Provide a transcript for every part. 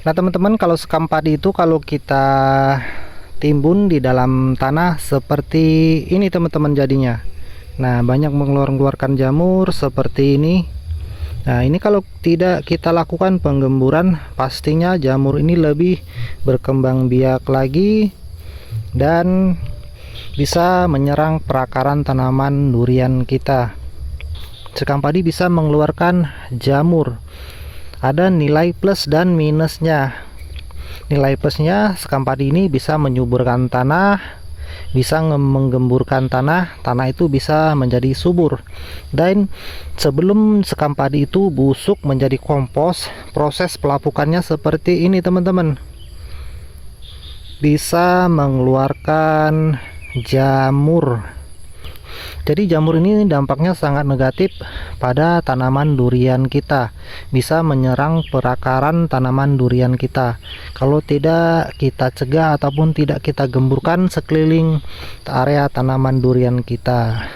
Nah teman-teman, kalau sekam padi itu kalau kita timbun di dalam tanah seperti ini teman-teman jadinya. Nah banyak mengeluarkan jamur seperti ini. Nah ini kalau tidak kita lakukan penggemburan, pastinya jamur ini lebih berkembang biak lagi dan bisa menyerang perakaran tanaman durian kita. Sekam padi bisa mengeluarkan jamur. Ada nilai plus dan minusnya. Nilai plusnya, sekam padi ini bisa menyuburkan tanah, bisa menggemburkan tanah itu bisa menjadi subur. Dan sebelum sekam padi itu busuk menjadi kompos, proses pelapukannya seperti ini teman-teman. Bisa mengeluarkan jamur. Jadi jamur ini dampaknya sangat negatif pada tanaman durian kita, bisa menyerang perakaran tanaman durian kita kalau tidak kita cegah ataupun tidak kita gemburkan sekeliling area tanaman durian kita.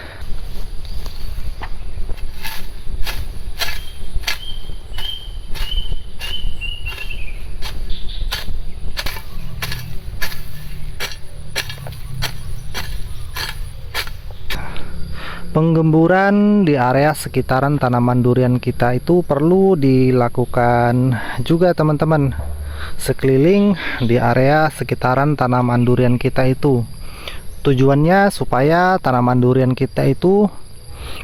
Penggemburan di area sekitaran tanaman durian kita itu perlu dilakukan juga teman-teman, sekeliling di area sekitaran tanaman durian kita itu. Tujuannya supaya tanaman durian kita itu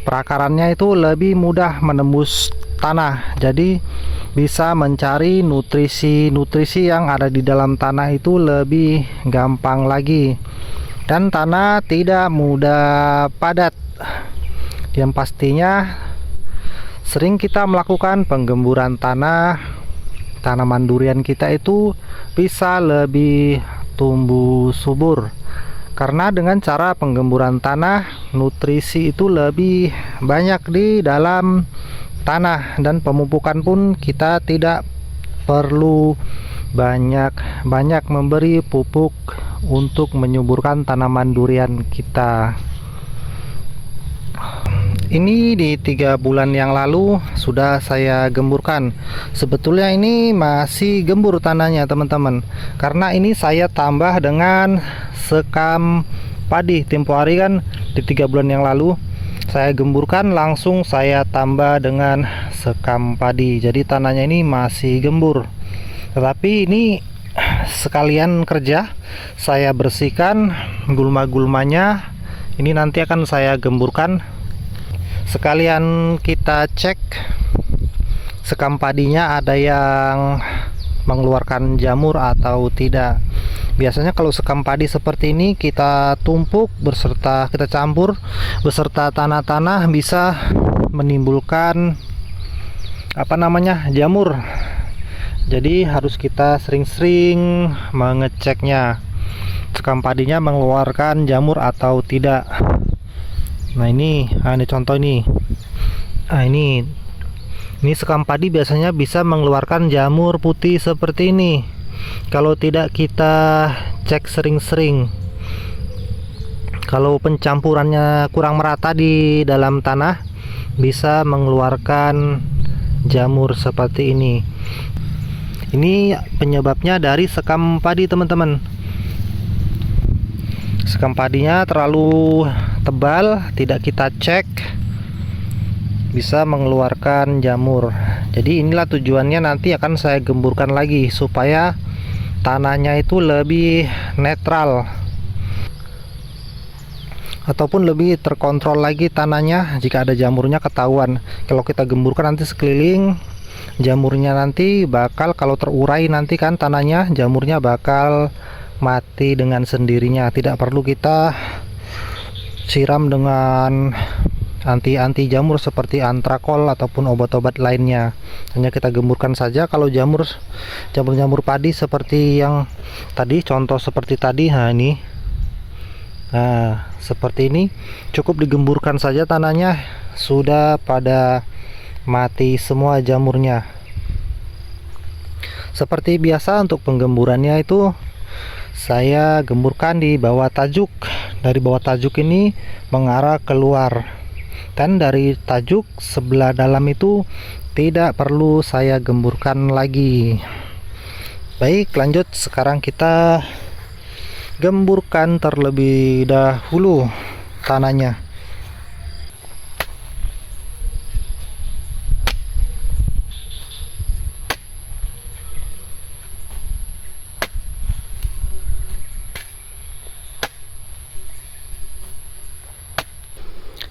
perakarannya itu lebih mudah menembus tanah, jadi bisa mencari nutrisi yang ada di dalam tanah itu lebih gampang lagi, dan tanah tidak mudah padat. Yang pastinya sering kita melakukan penggemburan tanah, tanaman durian kita itu bisa lebih tumbuh subur, karena dengan cara penggemburan tanah nutrisi itu lebih banyak di dalam tanah, dan pemupukan pun kita tidak perlu banyak memberi pupuk untuk menyuburkan tanaman durian kita. Ini di 3 bulan yang lalu sudah saya gemburkan. Sebetulnya ini masih gembur tanahnya teman-teman, karena ini saya tambah dengan sekam padi. Tempo hari kan di 3 bulan yang lalu saya gemburkan, langsung saya tambah dengan sekam padi, jadi tanahnya ini masih gembur. Tetapi ini sekalian kerja, saya bersihkan gulma-gulmanya. Ini nanti akan saya gemburkan. Sekalian kita cek sekam padinya ada yang mengeluarkan jamur atau tidak. Biasanya kalau sekam padi seperti ini kita tumpuk beserta kita campur beserta tanah-tanah bisa menimbulkan jamur. Jadi harus kita sering-sering mengeceknya sekam padinya mengeluarkan jamur atau tidak. Nah ini contoh ini. Nah ini sekam padi biasanya bisa mengeluarkan jamur putih seperti ini kalau tidak kita cek sering-sering. Kalau pencampurannya kurang merata di dalam tanah bisa mengeluarkan jamur seperti ini. Ini penyebabnya dari sekam padi teman-teman. Sekam padinya terlalu tebal, tidak kita cek, bisa mengeluarkan jamur. Jadi inilah tujuannya, nanti akan saya gemburkan lagi supaya tanahnya itu lebih netral ataupun lebih terkontrol lagi tanahnya. Jika ada jamurnya ketahuan, kalau kita gemburkan nanti sekeliling jamurnya nanti bakal, kalau terurai nanti kan tanahnya, jamurnya bakal mati dengan sendirinya. Tidak perlu kita siram dengan anti jamur seperti antrakol ataupun obat-obat lainnya. Hanya kita gemburkan saja. Kalau jamur padi seperti yang tadi, contoh seperti tadi, nah seperti ini, cukup digemburkan saja tanahnya, sudah pada mati semua jamurnya. Seperti biasa untuk penggemburannya itu saya gemburkan di bawah tajuk. Dari bawah tajuk ini mengarah keluar, dan dari tajuk sebelah dalam itu tidak perlu saya gemburkan lagi. Baik, lanjut. Sekarang kita gemburkan terlebih dahulu tanahnya.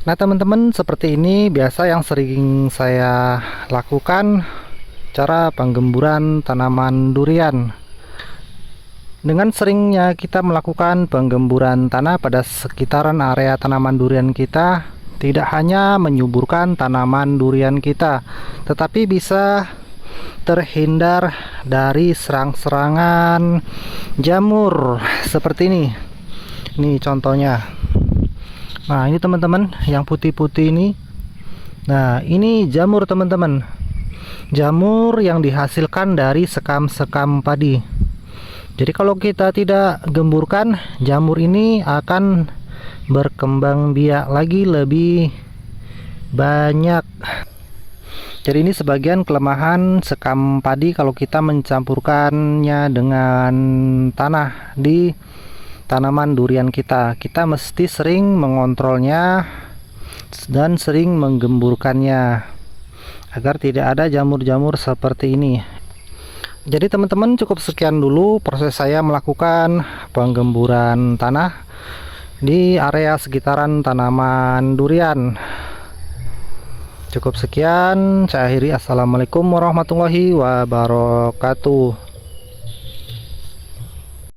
Nah teman-teman, seperti ini biasa yang sering saya lakukan cara penggemburan tanaman durian. Dengan seringnya kita melakukan penggemburan tanah pada sekitaran area tanaman durian kita, tidak hanya menyuburkan tanaman durian kita, tetapi bisa terhindar dari serang-serangan jamur seperti ini. Ini contohnya. Nah ini teman-teman, yang putih-putih ini. Nah ini jamur teman-teman, jamur yang dihasilkan dari sekam-sekam padi. Jadi kalau kita tidak gemburkan, jamur ini akan berkembang biak lagi lebih banyak. Jadi ini sebagian kelemahan sekam padi kalau kita mencampurkannya dengan tanah di tanaman durian kita. Kita mesti sering mengontrolnya dan sering menggemburkannya agar tidak ada jamur-jamur seperti ini. Jadi teman-teman, cukup sekian dulu proses saya melakukan penggemburan tanah di area sekitaran tanaman durian. Cukup sekian, saya akhiri. Assalamualaikum warahmatullahi wabarakatuh.